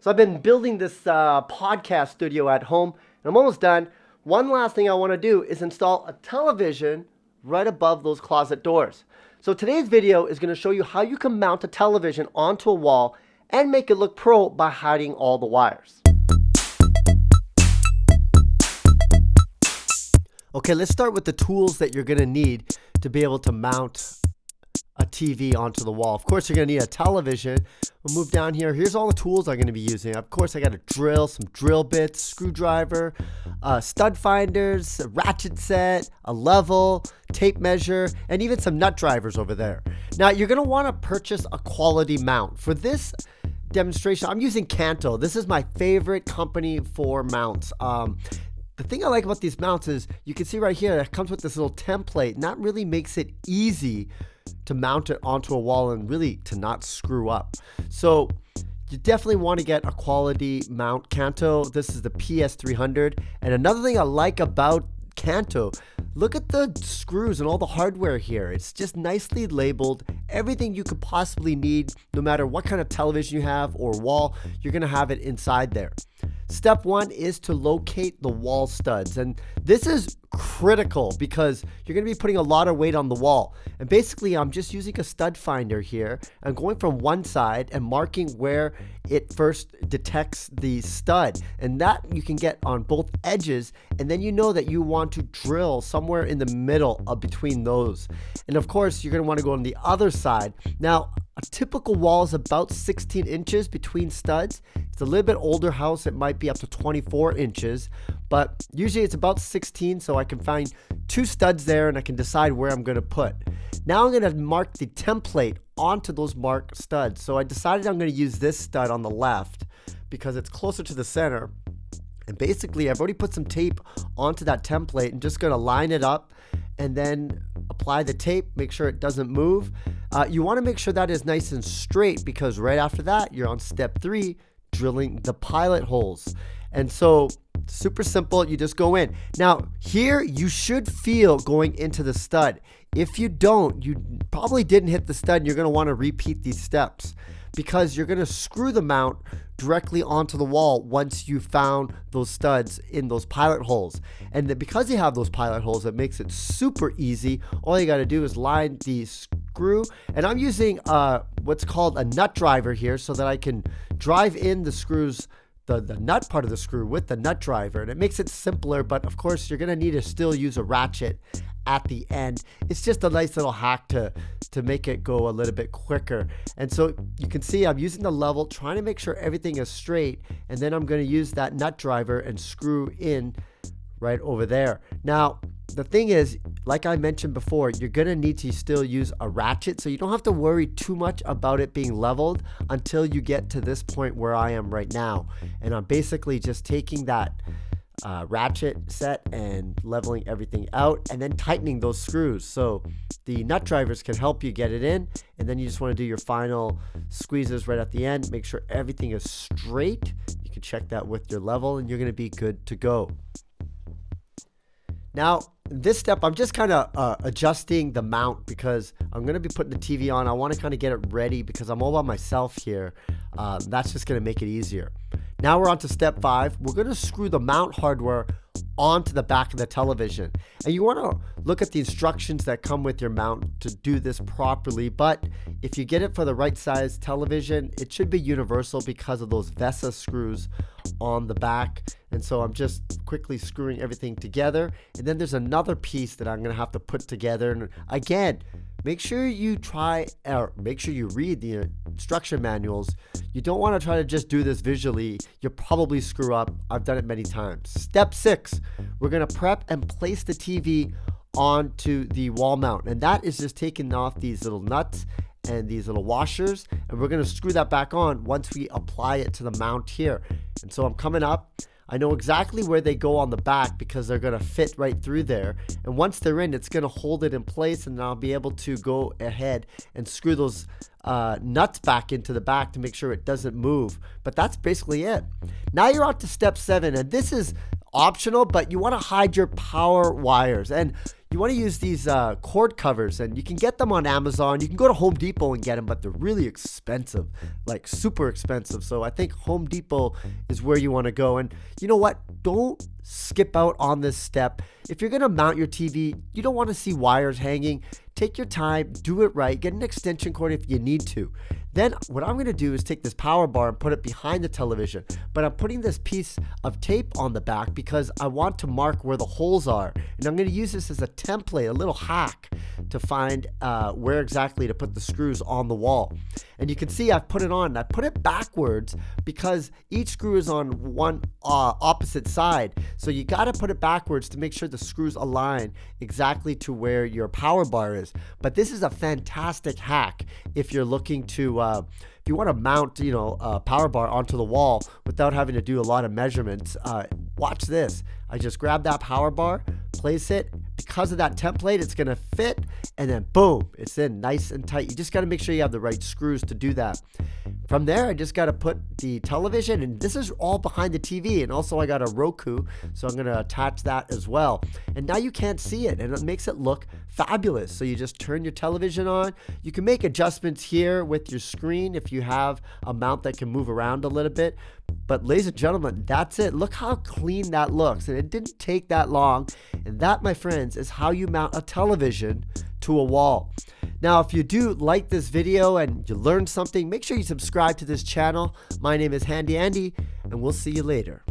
So I've been building this podcast studio at home, and I'm almost done. One last thing I want to do is install a television right above those closet doors. So today's video is going to show you how you can mount a television onto a wall and make it look pro by hiding all the wires. Okay, let's start with the tools that you're going to need to be able to mount a TV onto the wall. Of course, you're going to need a television. We'll move down here. Here's all the tools I'm going to be using. Of course, I got a drill, some drill bits, screwdriver, stud finders, a ratchet set, a level, tape measure, and even some nut drivers over there. Now, you're going to want to purchase a quality mount. For this demonstration, I'm using Kanto. This is my favorite company for mounts. The thing I like about these mounts is you can see right here, it comes with this little template, and that really makes it easy to mount it onto a wall and really to not screw up. So you definitely want to get a quality mount. Kanto, this is the PS300. And another thing I like about Kanto, look at the screws and all the hardware here. It's just nicely labeled. Everything you could possibly need, no matter what kind of television you have or wall, you're going to have it inside there. Step one is to locate the wall studs, and this is critical because you're going to be putting a lot of weight on the wall. And basically, I'm just using a stud finder here. I'm going from one side and marking where it first detects the stud, and that you can get on both edges, and then you know that you want to drill somewhere in the middle of between those. And of course, you're going to want to go on the other side. Now, a typical wall is about 16 inches between studs. It's a little bit older house, it might be up to 24 inches, but usually it's about 16, so I can find two studs there and I can decide where I'm going to put. Now I'm going to mark the template onto those marked studs. So I decided I'm going to use this stud on the left because it's closer to the center. And basically I've already put some tape onto that template and just going to line it up and then apply the tape, make sure it doesn't move. You want to make sure that is nice and straight because right after that you're on step 3, drilling the pilot holes. And so super simple, you just go in. Now here you should feel going into the stud. If you don't, you probably didn't hit the stud and you're going to want to repeat these steps because you're going to screw the mount directly onto the wall once you found those studs in those pilot holes. And because you have those pilot holes, it makes it super easy. All you got to do is line the screw, and I'm using what's called a nut driver here so that I can drive in the screws, the nut part of the screw with the nut driver, and it makes it simpler. But of course you're going to need to still use a ratchet at the end. It's just a nice little hack to make it go a little bit quicker. And so you can see I'm using the level, trying to make sure everything is straight, and then I'm going to use that nut driver and screw in right over there. Now the thing is, like I mentioned before, you're going to need to still use a ratchet, so you don't have to worry too much about it being leveled until you get to this point where I am right now. And I'm basically just taking that ratchet set and leveling everything out and then tightening those screws. So the nut drivers can help you get it in, and then you just want to do your final squeezes right at the end. Make sure everything is straight. You can check that with your level and you're going to be good to go. Now, this step, I'm just kind of adjusting the mount because I'm going to be putting the TV on. I want to kind of get it ready because I'm all by myself here. That's just going to make it easier. Now we're on to step 5. We're going to screw the mount hardware onto the back of the television. And you want to look at the instructions that come with your mount to do this properly. But if you get it for the right size television, it should be universal because of those VESA screws on the back. And so I'm just quickly screwing everything together. And then there's another piece that I'm going to have to put together. And again, make sure you read the instruction manuals. You don't want to try to just do this visually. You'll probably screw up. I've done it many times. Step 6, we're going to prep and place the TV onto the wall mount. And that is just taking off these little nuts and these little washers. And we're going to screw that back on once we apply it to the mount here. And so I'm coming up. I know exactly where they go on the back because they're going to fit right through there. And once they're in, it's going to hold it in place, and I'll be able to go ahead and screw those nuts back into the back to make sure it doesn't move. But that's basically it. Now you're on to step 7, and this is optional, but you want to hide your power wires. And you want to use these cord covers, and you can get them on Amazon. You can go to Home Depot and get them, but they're really expensive, like super expensive. So I think Home Depot is where you want to go. And you know what? Don't skip out on this step. If you're going to mount your TV, you don't want to see wires hanging. Take your time, do it right, get an extension cord if you need to. Then what I'm going to do is take this power bar and put it behind the television. But I'm putting this piece of tape on the back because I want to mark where the holes are. And I'm going to use this as a template, a little hack to find where exactly to put the screws on the wall. And you can see I've put it on. And I put it backwards because each screw is on one opposite side. So you got to put it backwards to make sure the screws align exactly to where your power bar is. But this is a fantastic hack if you're looking to if you want to mount, a power bar onto the wall without having to do a lot of measurements. Watch this. I just grab that power bar, place it. Because of that template, it's going to fit, and then boom, it's in nice and tight. You just got to make sure you have the right screws to do that. From there, I just got to put the television, and this is all behind the TV, and also I got a Roku, so I'm going to attach that as well. And now you can't see it, and it makes it look fabulous. So you just turn your television on. You can make adjustments here with your screen if you have a mount that can move around a little bit. But ladies and gentlemen, that's it. Look how clean that looks, and it didn't take that long. And that, my friends, is how you mount a television to a wall. Now, if you do like this video and you learned something, make sure you subscribe to this channel. My name is HandyAndy, and we'll see you later.